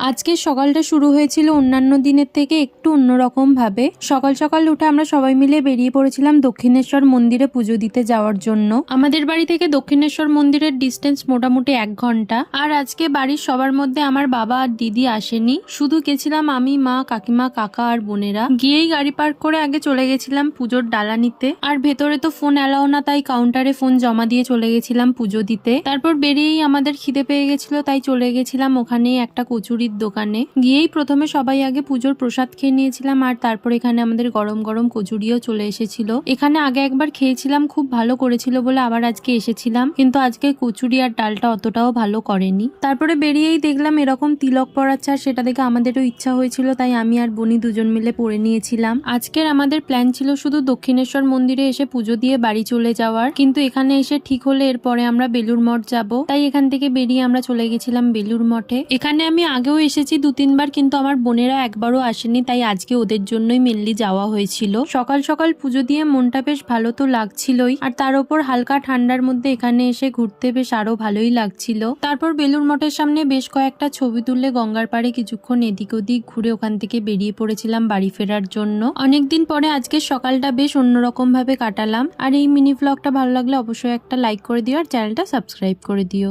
আজকে সকালটা শুরু হয়েছিল অন্যান্য দিনের থেকে একটু অন্যরকম ভাবে। সকাল সকাল উঠে আমরা সবাই মিলে বেরিয়ে পড়েছিলাম দক্ষিণেশ্বর মন্দিরে পুজো দিতে যাওয়ার জন্য। আমাদের বাড়ি থেকে দক্ষিণেশ্বর মন্দিরের ডিস্টেন্স মোটামুটি 1 ঘন্টা। আর আজকে বাড়ির সবার মধ্যে আমার বাবা আর দিদি আসেনি, শুধু গেছিলাম আমি, মা, কাকিমা, কাকা আর বোনেরা। গিয়েই গাড়ি পার্ক করে আগে চলে গেছিলাম পুজোর ডালা নিতে। আর ভেতরে তো ফোন অ্যালাও না, তাই কাউন্টারে ফোন জমা দিয়ে চলে গেছিলাম পুজো দিতে। তারপর বেরিয়েই আমাদের খিদে পেয়ে গেছিল, তাই চলে গেছিলাম ওখানেই একটা কচুরি দোকানে। গিয়েই প্রথমে সবাই আগে পুজোর প্রসাদ খেয়ে নিয়েছিলাম, আর তারপর এখানে আমাদের গরম গরম কচুরিও চলে এসেছিল। এখানে আগে একবার খেয়েছিলাম, খুব ভালো করেছিল বলে আবার আজকে এসেছিলাম, কিন্তু আজকে কচুরি আর ডালটা অতটাও ভালো করেনি। তারপরে বেরিয়েই দেখলাম এরকম তিলক পড়াচ্ছে, আর সেটা দেখে আমাদেরও ইচ্ছা হয়েছিল, তাই আমি আর বনি দুজন মিলে পরে নিয়েছিলাম। আজকের আমাদের প্ল্যান ছিল শুধু দক্ষিণেশ্বর মন্দিরে এসে পুজো দিয়ে বাড়ি চলে যাওয়ার, কিন্তু এখানে এসে ঠিক হলে এরপরে আমরা বেলুর মঠ যাব, তাই এখান থেকে বেরিয়ে আমরা চলে গেছিলাম বেলুর মঠে। এখানে আমি আগেও এসেছি 2-3 বার, কিন্তু আমার বোনেরা একবারও আসেনি, তাই আজকে ওদের জন্যই মেনলি যাওয়া হয়েছিল। সকাল সকাল পুজো দিয়ে মনটা বেশ ভালো তো লাগছিলই, আর তার উপর হালকা ঠান্ডার মধ্যে এখানে এসে ঘুরতে বেশ আরো ভালোই লাগছিল। তারপর বেলুর মঠের সামনে বেশ কয়েকটা ছবি তুললে গঙ্গার পাড়ে কিছুক্ষণ এদিক ওদিক ঘুরে ওখান থেকে বেরিয়ে পড়েছিলাম বাড়ি ফেরার জন্য। অনেকদিন পরে আজকে সকালটা বেশ অন্যরকম ভাবে কাটালাম। আর এই মিনি ব্লগটা ভালো লাগলে অবশ্যই একটা লাইক করে দিও, আর চ্যানেলটা সাবস্ক্রাইব করে দিও।